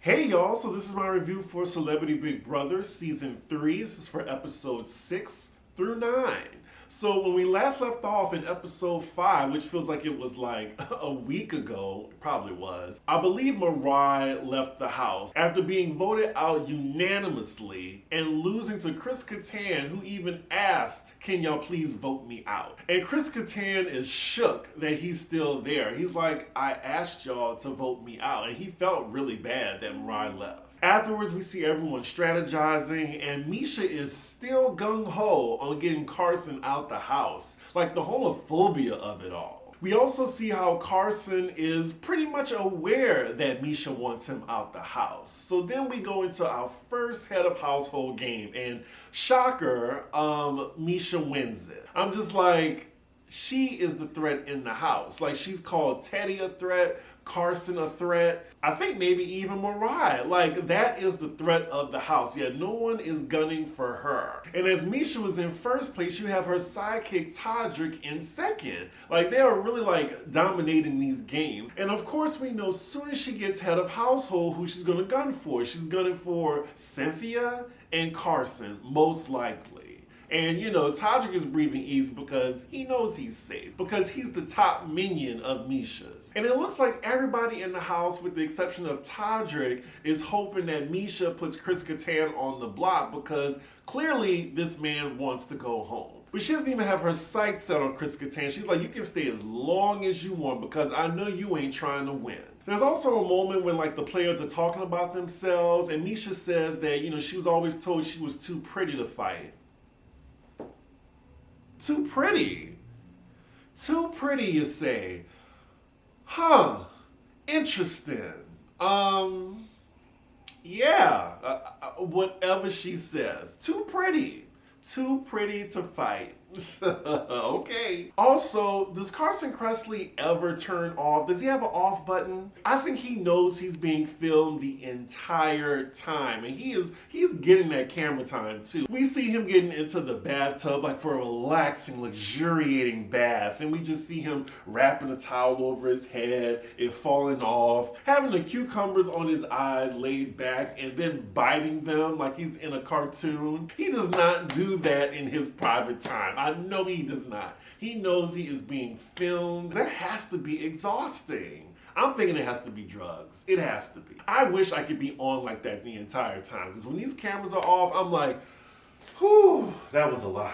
Hey y'all, so this is my review for Celebrity Big Brother Season 3. This is for episodes 6 through 9. So when we last left off in episode 5, which feels like it was like a week ago, it probably was, I believe Mariah left the house after being voted out unanimously and losing to Chris Kattan, who even asked, "Can y'all please vote me out?" And Chris Kattan is shook that he's still there. He's like, "I asked y'all to vote me out," and he felt really bad that Mariah left. Afterwards, we see everyone strategizing, and Misha is still gung-ho on getting Carson out the house. Like the homophobia of it all. We also see how Carson is pretty much aware that Misha wants him out the house. So then we go into our first head of household game, and shocker, Misha wins it. I'm just like, she is the threat in the house. Like, she's called Teddy a threat, Carson a threat, I think maybe even Mariah. Like, that is the threat of the house. Yeah, no one is gunning for her. And as Misha was in first place, you have her sidekick Todrick in second. Like, they are really like dominating these games. And of course we know as soon as she gets head of household who she's gonna gun for. She's gunning for Cynthia and Carson, most likely. And you know, Todrick is breathing easy because he knows he's safe, because he's the top minion of Misha's. And it looks like everybody in the house, with the exception of Todrick, is hoping that Misha puts Chris Kattan on the block because clearly this man wants to go home. But she doesn't even have her sights set on Chris Kattan. She's like, "You can stay as long as you want because I know you ain't trying to win." There's also a moment when like the players are talking about themselves, and Misha says that, you know, she was always told she was too pretty to fight. Too pretty. Too pretty, you say. Huh. Interesting. Yeah. Whatever she says. Too pretty. Too pretty to fight. Okay. Also, does Carson Kressley ever turn off? Does he have an off button? I think he knows he's being filmed the entire time, and he's getting that camera time too. We see him getting into the bathtub like for a relaxing, luxuriating bath, and we just see him wrapping a towel over his head, it falling off, having the cucumbers on his eyes laid back, and then biting them like he's in a cartoon. He does not do that in his private time. I know he does not. He knows he is being filmed. That has to be exhausting. I'm thinking it has to be drugs. It has to be. I wish I could be on like that the entire time, because when these cameras are off, I'm like, whew, that was a lot.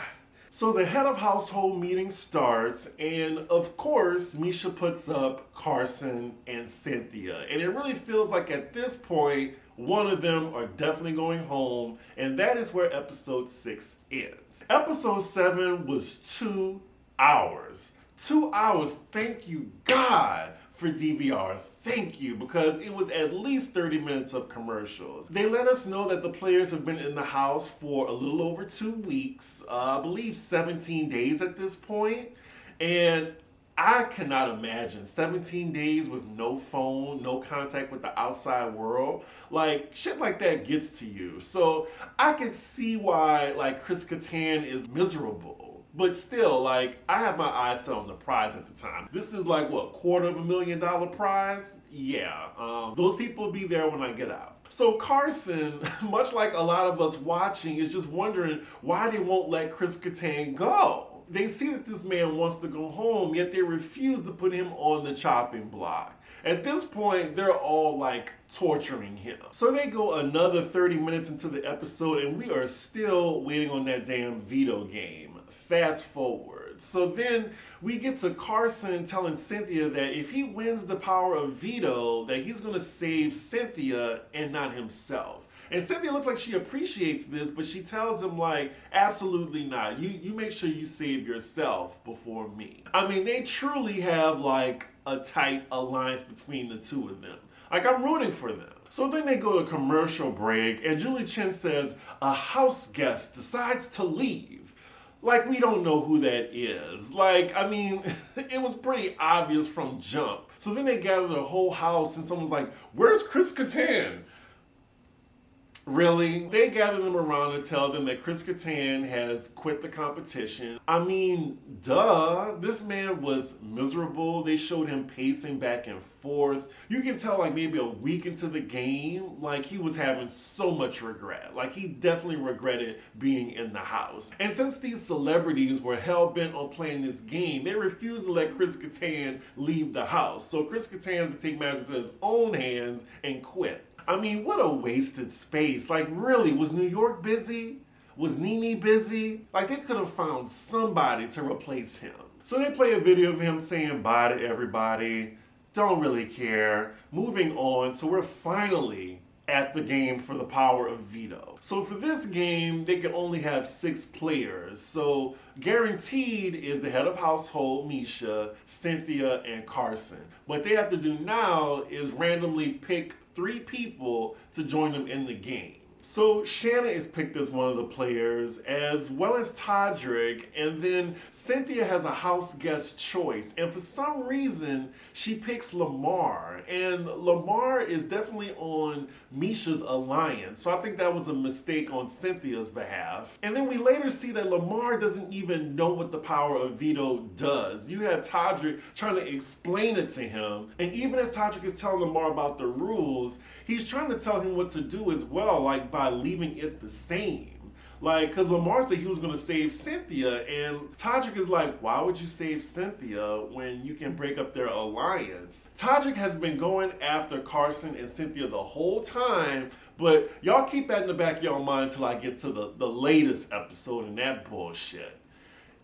So the head of household meeting starts, and of course, Misha puts up Carson and Cynthia. And it really feels like at this point, one of them are definitely going home, and that is where episode 6 ends. Episode 7 was 2 hours. 2 hours, thank you God for DVR. Thank you, because it was at least 30 minutes of commercials. They let us know that the players have been in the house for a little over 2 weeks, I believe 17 days at this point, and I cannot imagine 17 days with no phone, no contact with the outside world. Like, shit like that gets to you. So I could see why, like, Chris Kattan is miserable. But still, like, I have my eyes set on the prize at the time. This is like, what, $250,000 prize? Yeah, those people will be there when I get out. So Carson, much like a lot of us watching, is just wondering why they won't let Chris Kattan go. They see that this man wants to go home, yet they refuse to put him on the chopping block. At this point, they're all like torturing him. So they go another 30 minutes into the episode, and we are still waiting on that damn veto game. Fast forward. So then we get to Carson telling Cynthia that if he wins the power of veto, that he's gonna save Cynthia and not himself. And Cynthia looks like she appreciates this, but she tells him, like, absolutely not. You make sure you save yourself before me. I mean, they truly have, like, a tight alliance between the two of them. Like, I'm rooting for them. So then they go to commercial break, and Julie Chen says, a house guest decides to leave. Like, we don't know who that is. Like, I mean, it was pretty obvious from jump. So then they gather the whole house, and someone's like, where's Chris Kattan? Really? They gather them around and tell them that Chris Kattan has quit the competition. I mean, duh. This man was miserable. They showed him pacing back and forth. You can tell, like, maybe a week into the game, like, he was having so much regret. Like, he definitely regretted being in the house. And since these celebrities were hell-bent on playing this game, they refused to let Chris Kattan leave the house. So Chris Kattan had to take matters into his own hands and quit. I mean, what a wasted space. Like, really, was New York busy? Was Nene busy? Like, they could have found somebody to replace him. So they play a video of him saying bye to everybody. Don't really care. Moving on, so we're finally at the game for the Power of Veto. So for this game, they can only have 6 players. So guaranteed is the head of household, Misha, Cynthia, and Carson. What they have to do now is randomly pick 3 people to join them in the game. So Shanna is picked as one of the players, as well as Todrick, and then Cynthia has a house guest choice, and for some reason, she picks Lamar, and Lamar is definitely on Misha's alliance, so I think that was a mistake on Cynthia's behalf. And then we later see that Lamar doesn't even know what the Power of Veto does. You have Todrick trying to explain it to him, and even as Todrick is telling Lamar about the rules, he's trying to tell him what to do as well, like by leaving it the same. Like, because Lamar said he was going to save Cynthia, and Todrick is like, why would you save Cynthia when you can break up their alliance? Todrick has been going after Carson and Cynthia the whole time, but y'all keep that in the back of your mind until I get to the latest episode and that bullshit.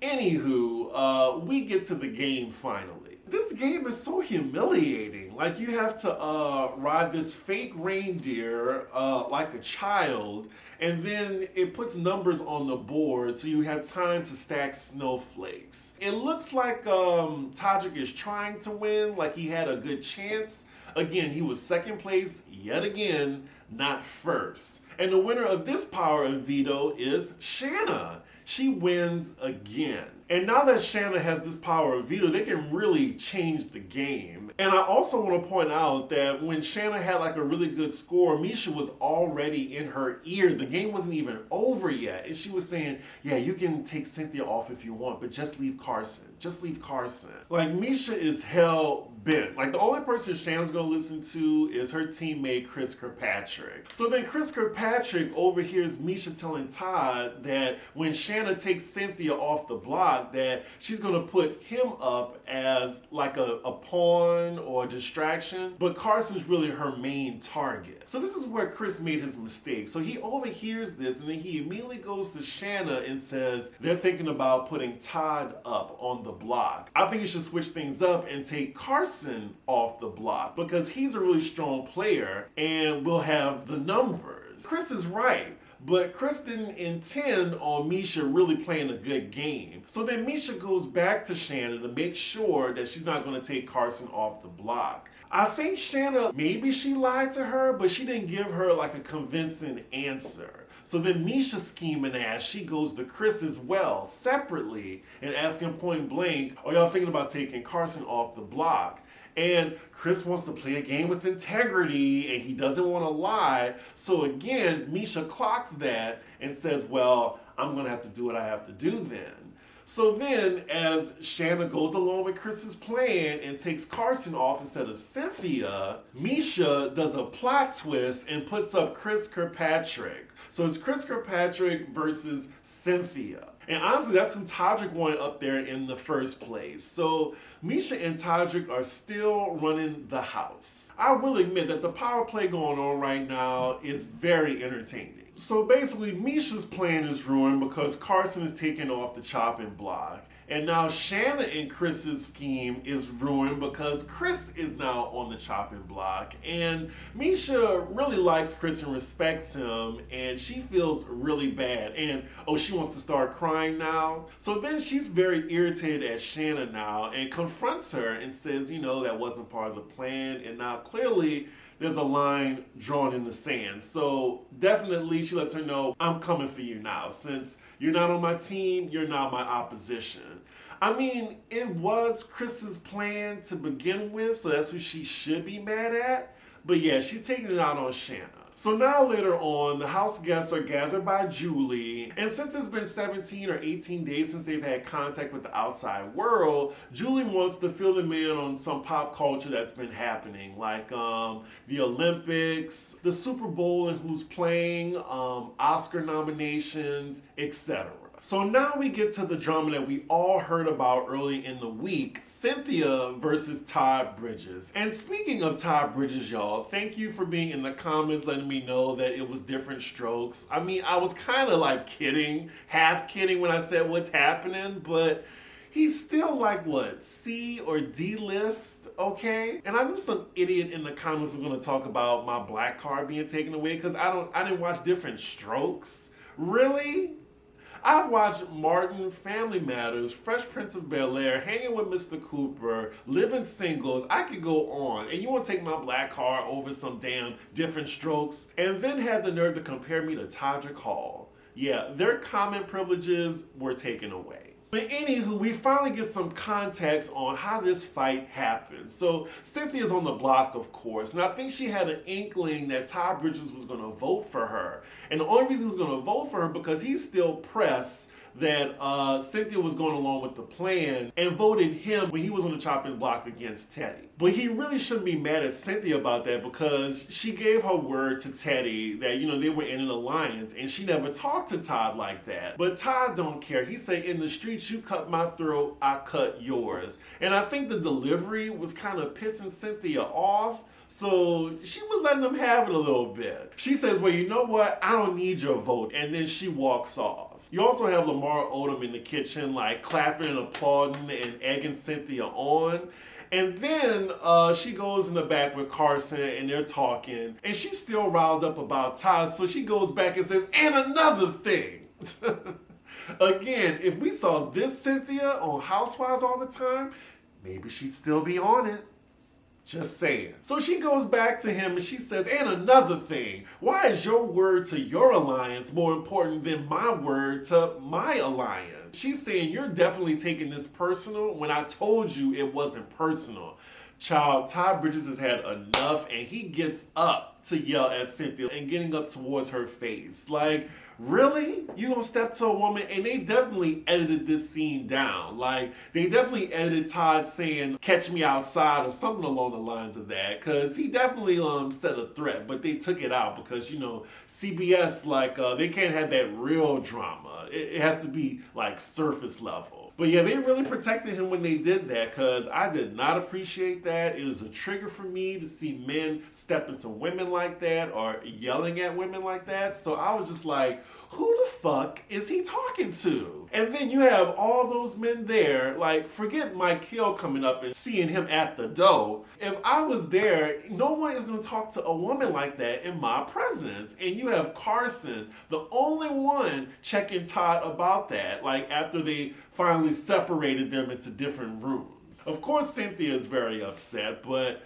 Anywho, we get to the game finally. This game is so humiliating. Like, you have to ride this fake reindeer like a child, and then it puts numbers on the board so you have time to stack snowflakes. It looks like Todrick is trying to win, like he had a good chance. Again, he was second place yet again, not first. And the winner of this Power of Veto is Shanna. She wins again. And now that Shanna has this Power of Veto, they can really change the game. And I also want to point out that when Shanna had like a really good score, Misha was already in her ear. The game wasn't even over yet. And she was saying, yeah, you can take Cynthia off if you want, but just leave Carson. Just leave Carson. Like, Misha is hell bent. Like, the only person Shanna's gonna listen to is her teammate, Chris Kirkpatrick. So then Chris Kirkpatrick overhears Misha telling Todd that when Shanna takes Cynthia off the block, that she's gonna put him up as like a pawn or a distraction, but Carson's really her main target. So this is where Chris made his mistake. So he overhears this, and then he immediately goes to Shanna and says they're thinking about putting Todd up on the block. I think you should switch things up and take Carson off the block because he's a really strong player and will have the numbers. Chris is right. But Chris didn't intend on Misha really playing a good game. So then Misha goes back to Shanna to make sure that she's not going to take Carson off the block. I think Shanna, maybe she lied to her, but she didn't give her like a convincing answer. So then Misha scheming ass, she goes to Chris as well, separately, and asking point blank, are y'all thinking about taking Carson off the block? And Chris wants to play a game with integrity and he doesn't want to lie. So again, Misha clocks that and says, well, I'm going to have to do what I have to do then. So then, as Shanna goes along with Chris's plan and takes Carson off instead of Cynthia, Misha does a plot twist and puts up Chris Kirkpatrick. So it's Chris Kirkpatrick versus Cynthia. And honestly, that's who Todrick wanted up there in the first place. So Misha and Todrick are still running the house. I will admit that the power play going on right now is very entertaining. So basically, Misha's plan is ruined because Carson is taking off the chopping block. And now Shanna and Chris's scheme is ruined because Chris is now on the chopping block. And Misha really likes Chris and respects him, and she feels really bad. And oh, she wants to start crying now. So then she's very irritated at Shanna now and confronts her and says, you know, that wasn't part of the plan. And now clearly there's a line drawn in the sand. So definitely she lets her know, I'm coming for you now. Since you're not on my team, you're not my opposition. I mean, it was Chris's plan to begin with, so that's who she should be mad at. But yeah, she's taking it out on Shanna. So now later on, the house guests are gathered by Julie, and since it's been 17 or 18 days since they've had contact with the outside world, Julie wants to fill them in on some pop culture that's been happening, like the Olympics, the Super Bowl and who's playing, Oscar nominations, etc. So now we get to the drama that we all heard about early in the week, Cynthia versus Todd Bridges. And speaking of Todd Bridges, y'all, thank you for being in the comments letting me know that it was different strokes. I mean, I was kind of like kidding, half kidding when I said what's happening, but he's still like, what, C or D list, okay? And I knew some idiot in the comments was gonna talk about my black card being taken away because I didn't watch Different Strokes. Really? I've watched Martin, Family Matters, Fresh Prince of Bel-Air, Hanging with Mr. Cooper, Living Singles. I could go on. And you want to take my black card over some damn Different Strokes? And then had the nerve to compare me to Todrick Hall. Yeah, their comment privileges were taken away. But anywho, we finally get some context on how this fight happened. So Cynthia's on the block, of course, and I think she had an inkling that Todd Bridges was going to vote for her. And the only reason he was going to vote for her because he's still pressed that Cynthia was going along with the plan and voted him when he was on the chopping block against Teddy. But he really shouldn't be mad at Cynthia about that because she gave her word to Teddy that, you know, they were in an alliance and she never talked to Todd like that. But Todd don't care. He say, in the streets, you cut my throat, I cut yours. And I think the delivery was kind of pissing Cynthia off. So she was letting them have it a little bit. She says, well, you know what? I don't need your vote. And then she walks off. You also have Lamar Odom in the kitchen, like clapping and applauding and egging Cynthia on. And then she goes in the back with Carson and they're talking. And she's still riled up about Todd. So she goes back and says, and another thing. Again, if we saw this Cynthia on Housewives all the time, maybe she'd still be on it. Just saying. So she goes back to him and she says, and another thing, why is your word to your alliance more important than my word to my alliance? She's saying, you're definitely taking this personal when I told you it wasn't personal. Child, Todd Bridges has had enough and he gets up to yell at Cynthia and getting up towards her face. Like, really? You gonna step to a woman? And they definitely edited this scene down. Like, they definitely edited Todd saying, catch me outside or something along the lines of that. Because he definitely said a threat, but they took it out because, you know, CBS, like, they can't have that real drama. It has to be, like, surface level. But yeah, they really protected him when they did that because I did not appreciate that. It is a trigger for me to see men step into women like that or yelling at women like that. So I was just like, who the fuck is he talking to? And then you have all those men there, like forget Mike Hill coming up and seeing him at the door. If I was there, no one is going to talk to a woman like that in my presence. And you have Carson, the only one checking Todd about that, like after they finally separated them into different rooms. Of course, Cynthia is very upset, but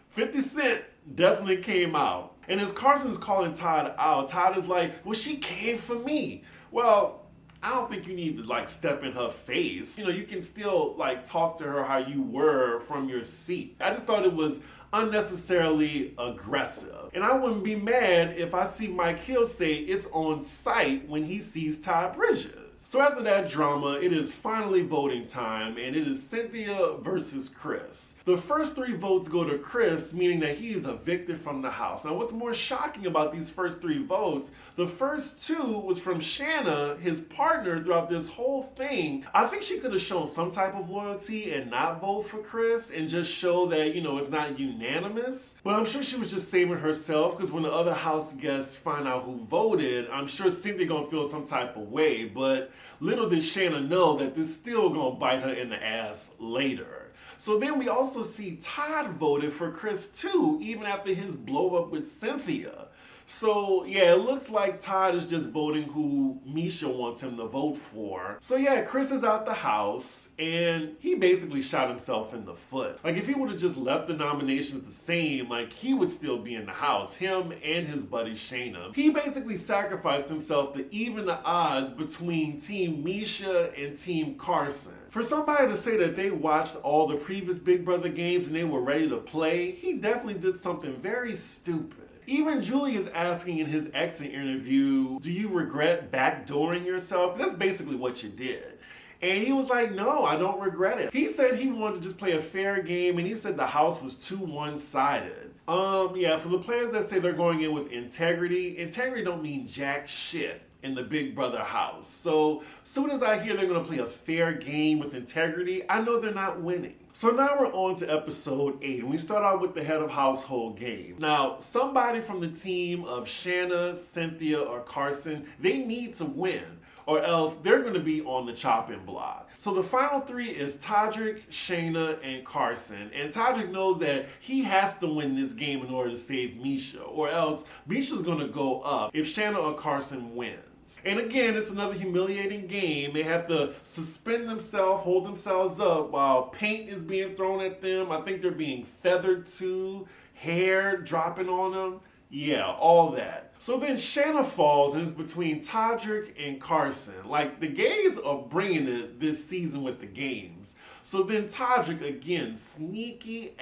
50 Cent definitely came out. And as Carson's calling Todd out, Todd is like, well, she came for me. Well, I don't think you need to like step in her face. You know, you can still like talk to her how you were from your seat. I just thought it was unnecessarily aggressive. And I wouldn't be mad if I see Mike Hill say it's on sight when he sees Todd Bridges. So after that drama, it is finally voting time, and it is Cynthia versus Chris. The first 3 votes go to Chris, meaning that he is evicted from the house. Now, what's more shocking about these first 3 votes, the first 2 was from Shanna, his partner, throughout this whole thing. I think she could have shown some type of loyalty and not vote for Chris and just show that, you know, it's not unanimous. But I'm sure she was just saving herself because when the other house guests find out who voted, I'm sure Cynthia gonna feel some type of way. But little did Shanna know that this still gonna bite her in the ass later. So then we also see Todd voted for Chris too, even after his blow up with Cynthia. So yeah, it looks like Todd is just voting who Misha wants him to vote for. So yeah, Chris is out the house and he basically shot himself in the foot. Like if he would have just left the nominations the same, like he would still be in the house, him and his buddy Shanna. He basically sacrificed himself to even the odds between Team Misha and Team Carson. For somebody to say that they watched all the previous Big Brother games and they were ready to play, he definitely did something very stupid. Even Julie is asking in his exit interview, do you regret backdooring yourself? That's basically what you did. And he was like, no, I don't regret it. He said he wanted to just play a fair game, and he said the house was too one-sided. Yeah, for the players that say they're going in with integrity don't mean jack shit in the Big Brother house. So soon as I hear they're gonna play a fair game with integrity, I know they're not winning. So now we're on to episode 8, and we start out with the head of household game. Now, somebody from the team of Shanna, Cynthia, or Carson, they need to win, or else they're gonna be on the chopping block. So the final 3 is Todrick, Shanna, and Carson. And Todrick knows that he has to win this game in order to save Misha, or else Misha's gonna go up if Shanna or Carson wins. And again, it's another humiliating game. They have to suspend themselves, hold themselves up while paint is being thrown at them. I think they're being feathered too, hair dropping on them. Yeah, all that. So then Shanna falls and it's between Todrick and Carson. Like, the gays are bringing it this season with the games. So then Todrick, again, sneaky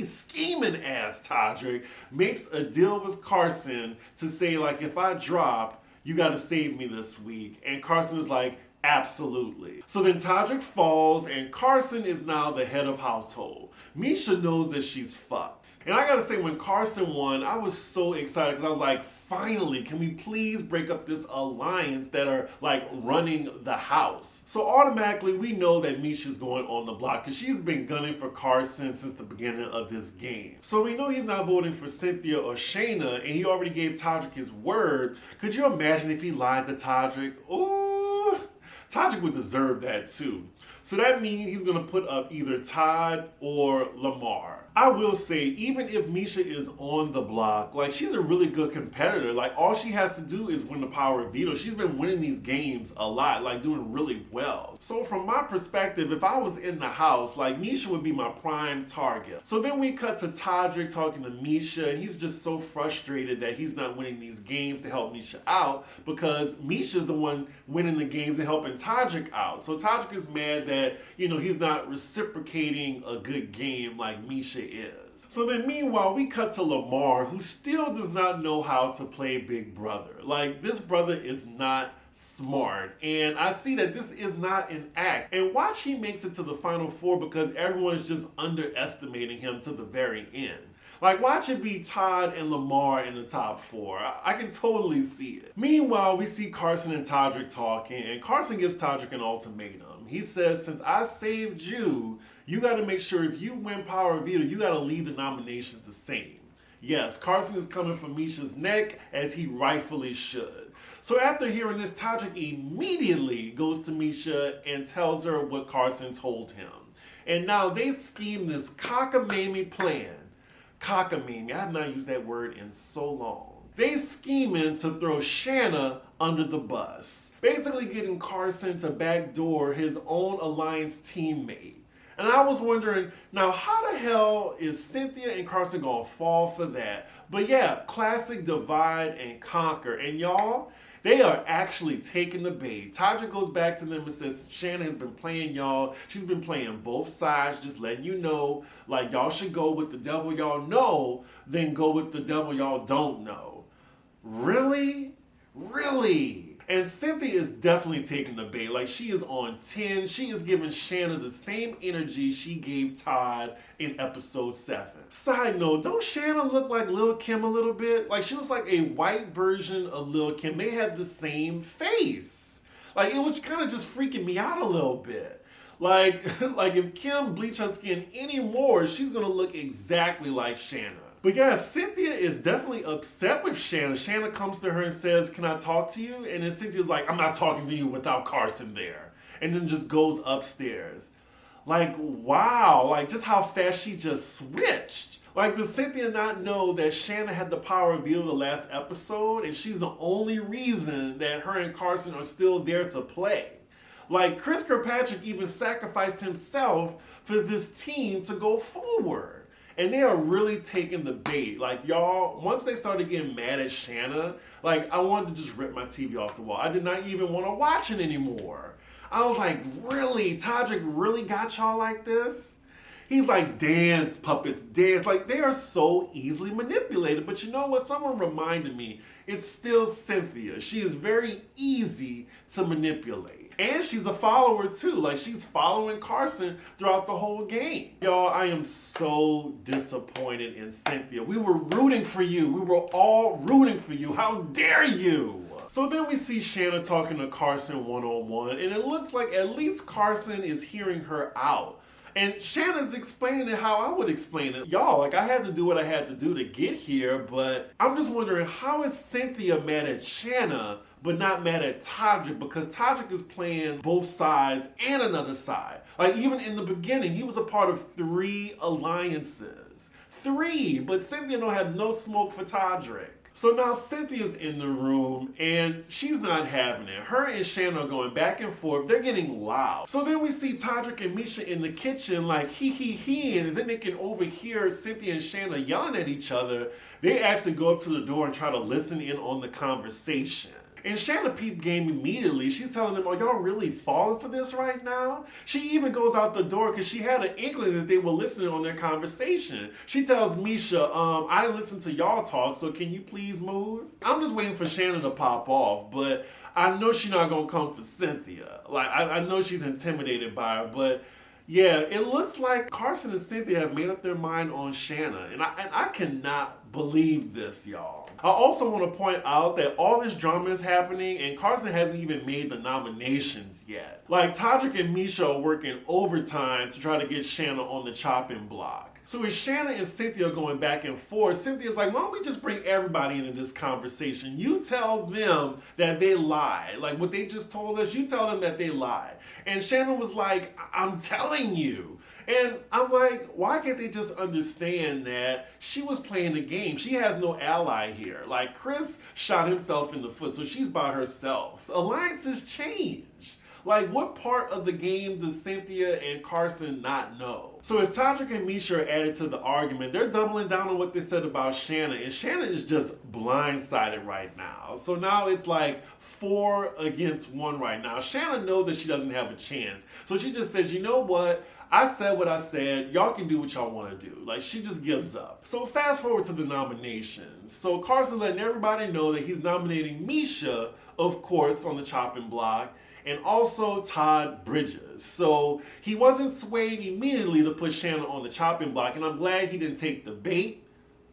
scheming ass Todrick, makes a deal with Carson to say, like, if I drop, you gotta save me this week. And Carson is like, absolutely. So then Todrick falls and Carson is now the head of household. Misha knows that she's fucked. And I gotta say, when Carson won, I was so excited because I was like, finally, can we please break up this alliance that are like running the house? So automatically we know that Misha's going on the block because she's been gunning for Carson since the beginning of this game. So we know he's not voting for Cynthia or Shanna, and he already gave Todrick his word. Could you imagine if he lied to Todrick? Ooh, Todrick would deserve that too. So that means he's gonna put up either Todd or Lamar. I will say, even if Misha is on the block, like, she's a really good competitor. Like, all she has to do is win the Power of Veto. She's been winning these games a lot, like doing really well. So from my perspective, if I was in the house, like, Misha would be my prime target. So then we cut to Todrick talking to Misha, and he's just so frustrated that he's not winning these games to help Misha out because Misha's the one winning the games and helping Todrick out. So Todrick is mad that, you know, he's not reciprocating a good game like Misha is. So then meanwhile, we cut to Lamar, who still does not know how to play Big Brother. Like, this brother is not smart, and I see that this is not an act. And watch he makes it to the final 4 because everyone is just underestimating him to the very end. Like, watch it be Todd and Lamar in the top 4. I can totally see it. Meanwhile, we see Carson and Todrick talking, and Carson gives Todrick an ultimatum. He says, since I saved you, you gotta make sure if you win Power of Veto, you gotta leave the nominations the same. Yes, Carson is coming for Misha's neck, as he rightfully should. So after hearing this, Todrick immediately goes to Misha and tells her what Carson told him. And now they scheme this cockamamie plan. Cockamamie, I have not used that word in so long. They scheming to throw Shanna under the bus, basically getting Carson to backdoor his own alliance teammate. And I was wondering, now how the hell is Cynthia and Carson gonna fall for that? But yeah, classic divide and conquer. And y'all, they are actually taking the bait. Todrick goes back to them and says, Shanna has been playing y'all. She's been playing both sides, just letting you know, like, y'all should go with the devil y'all know, then go with the devil y'all don't know. Really? Really? And Cynthia is definitely taking the bait. Like, she is on 10. She is giving Shanna the same energy she gave Todd in episode 7. Side note, don't Shanna look like Lil' Kim a little bit? Like, she looks like a white version of Lil' Kim. They have the same face. Like, it was kind of just freaking me out a little bit. Like if Kim bleached her skin anymore, she's gonna look exactly like Shanna. But yeah, Cynthia is definitely upset with Shanna. Shanna comes to her and says, can I talk to you? And then Cynthia's like, I'm not talking to you without Carson there. And then just goes upstairs. Like, wow, like just how fast she just switched. Like, does Cynthia not know that Shanna had the Power of Veto the last episode? And she's the only reason that her and Carson are still there to play. Like, Chris Kirkpatrick even sacrificed himself for this team to go forward. And they are really taking the bait. Like, y'all, once they started getting mad at Shanna, like, I wanted to just rip my TV off the wall. I did not even want to watch it anymore. I was like, really? Todrick really got y'all like this? He's like, dance, puppets, dance. Like, they are so easily manipulated. But you know what? Someone reminded me, it's still Cynthia. She is very easy to manipulate. And she's a follower too. Like, she's following Carson throughout the whole game. Y'all, I am so disappointed in Cynthia. We were rooting for you. We were all rooting for you. How dare you? So then we see Shanna talking to Carson one-on-one, and it looks like at least Carson is hearing her out. And Shanna's explaining it how I would explain it. Y'all, like, I had to do what I had to do to get here, but I'm just wondering, how is Cynthia mad at Shanna but not mad at Todrick? Because Todrick is playing both sides and another side. Like, even in the beginning, he was a part of 3 alliances. 3, but Cynthia don't have no smoke for Todrick. So now Cynthia's in the room and she's not having it. Her and Shanna are going back and forth. They're getting loud. So then we see Todrick and Misha in the kitchen like he, and then they can overhear Cynthia and Shanna yelling at each other. They actually go up to the door and try to listen in on the conversation. And Shanna peep game immediately. She's telling them, are y'all really falling for this right now? She even goes out the door because she had an inkling that they were listening on their conversation. She tells Misha, I listened to y'all talk, so can you please move? I'm just waiting for Shanna to pop off, but I know she's not going to come for Cynthia. Like, I know she's intimidated by her, but yeah, it looks like Carson and Cynthia have made up their mind on Shanna. And I cannot believe this, y'all. I also want to point out that all this drama is happening and Carson hasn't even made the nominations yet. Like, Todrick and Misha are working overtime to try to get Shanna on the chopping block. So as Shanna and Cynthia are going back and forth, Cynthia's like, why don't we just bring everybody into this conversation? You tell them that they lied. Like, what they just told us, you tell them that they lied. And Shanna was like, I'm telling you. And I'm like, why can't they just understand that she was playing the game? She has no ally here. Like, Chris shot himself in the foot, so she's by herself. Alliances change. Like, what part of the game does Cynthia and Carson not know? So as Todrick and Misha are added to the argument, they're doubling down on what they said about Shanna, and Shanna is just blindsided right now. So now it's like 4 against 1 right now. Shanna knows that she doesn't have a chance. So she just says, you know what? I said what I said. Y'all can do what y'all want to do. Like, she just gives up. So fast forward to the nominations. So Carson letting everybody know that he's nominating Misha, of course, on the chopping block, and also Todd Bridges. So he wasn't swayed immediately to put Shanna on the chopping block, and I'm glad he didn't take the bait,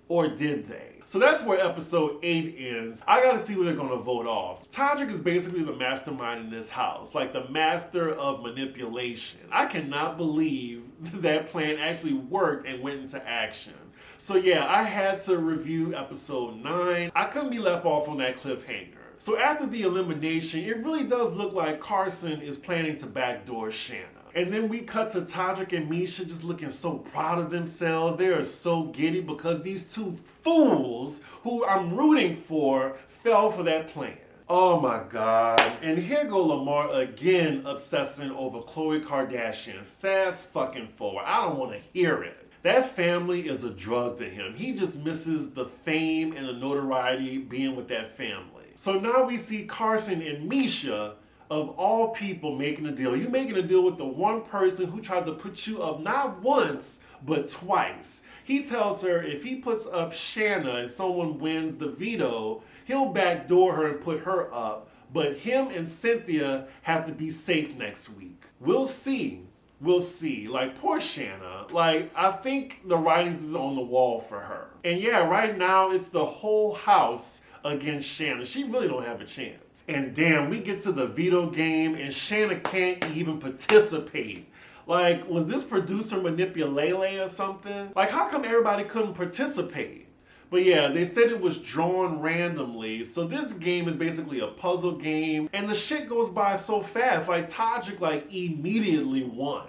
or did they? So that's where episode 8 ends. I gotta see who they're gonna vote off. Todrick is basically the mastermind in this house, like the master of manipulation. I cannot believe that plan actually worked and went into action. So yeah, I had to review episode 9. I couldn't be left off on that cliffhanger. So after the elimination, it really does look like Carson is planning to backdoor Shanna. And then we cut to Todrick and Misha just looking so proud of themselves. They are so giddy because these 2 fools who I'm rooting for fell for that plan. Oh my God. And here go Lamar again obsessing over Khloe Kardashian. Fast fucking forward. I don't want to hear it. That family is a drug to him. He just misses the fame and the notoriety being with that family. So now we see Carson and Misha, of all people, making a deal. You're making a deal with the one person who tried to put you up not once, but twice. He tells her if he puts up Shanna and someone wins the veto, he'll backdoor her and put her up. But him and Cynthia have to be safe next week. We'll see. We'll see. Like, poor Shanna. Like, I think the writings is on the wall for her. And yeah, right now it's the whole house against Shanna. She really don't have a chance. And damn, we get to the veto game and Shanna can't even participate. Like, was this producer manipulele or something? Like, how come everybody couldn't participate? But yeah, they said it was drawn randomly. So this game is basically a puzzle game. And the shit goes by so fast. Like, Todrick, like, immediately won.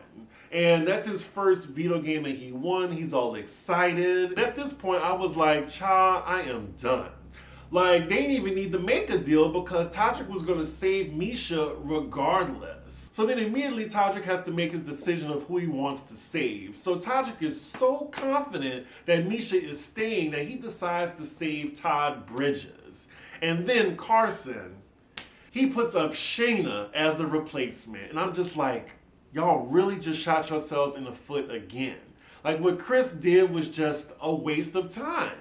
And that's his first veto game that he won. He's all excited. And at this point, I was like, child, I am done. Like, they didn't even need to make a deal because Todrick was going to save Misha regardless. So then immediately Todrick has to make his decision of who he wants to save. So Todrick is so confident that Misha is staying that he decides to save Todd Bridges. And then Carson, he puts up Shanna as the replacement. And I'm just like, y'all really just shot yourselves in the foot again. Like what Chris did was just a waste of time.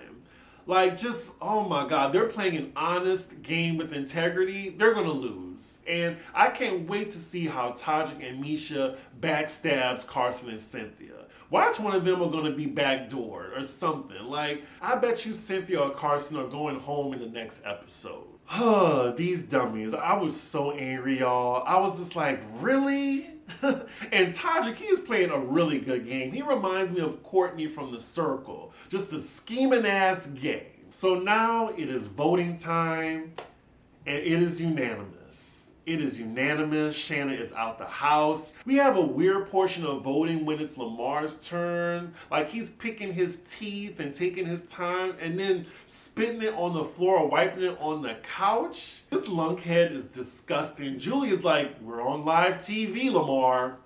Like, just, oh my God, they're playing an honest game with integrity. They're going to lose. And I can't wait to see how Todrick and Misha backstabs Carson and Cynthia. Watch one of them are going to be backdoored or something. Like, I bet you Cynthia or Carson are going home in the next episode. These dummies. I was so angry, y'all. I was just like, really? And Todrick, he is playing a really good game. He reminds me of Courtney from The Circle. Just a scheming ass game. So now it is voting time, and it is unanimous. It is unanimous. Shanna is out the house. We have a weird portion of voting when it's Lamar's turn. Like he's picking his teeth and taking his time and then spitting it on the floor or wiping it on the couch. This lunkhead is disgusting. Julie is like, we're on live TV, Lamar.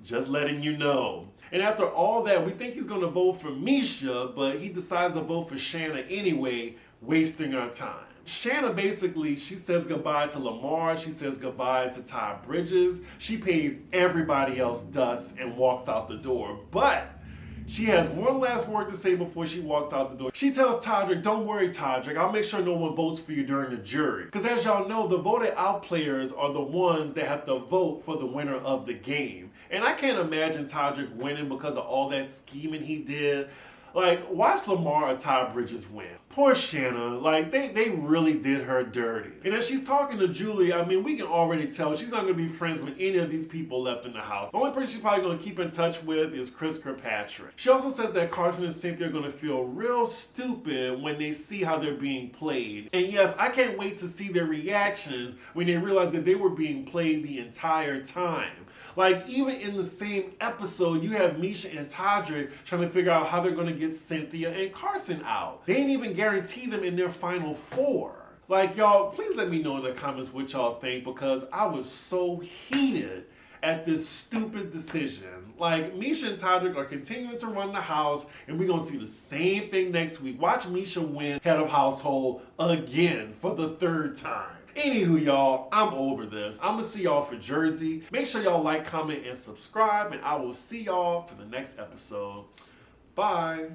Just letting you know. And after all that, we think he's going to vote for Misha, but he decides to vote for Shanna anyway, wasting our time. Shanna basically, she says goodbye to Lamar, she says goodbye to Todd Bridges, she pays everybody else dust and walks out the door. But she has one last word to say before she walks out the door. She tells Todrick, don't worry Todrick, I'll make sure no one votes for you during the jury. Because as y'all know, the voted out players are the ones that have to vote for the winner of the game. And I can't imagine Todrick winning because of all that scheming he did. Like, watch Lamar or Todd Bridges win. Poor Shanna, like, they really did her dirty. And as she's talking to Julie, I mean, we can already tell she's not going to be friends with any of these people left in the house. The only person she's probably going to keep in touch with is Chris Kirkpatrick. She also says that Carson and Cynthia are going to feel real stupid when they see how they're being played. And yes, I can't wait to see their reactions when they realize that they were being played the entire time. Like, even in the same episode, you have Misha and Todrick trying to figure out how they're going to get Cynthia and Carson out. They didn't even guarantee them in their final four. Like, y'all, please let me know in the comments what y'all think, because I was so heated at this stupid decision. Like, Misha and Todrick are continuing to run the house, and we're going to see the same thing next week. Watch Misha win head of household again for the third time. Anywho, y'all, I'm over this. I'm gonna see y'all for Jersey. Make sure y'all like, comment, and subscribe, and I will see y'all for the next episode. Bye.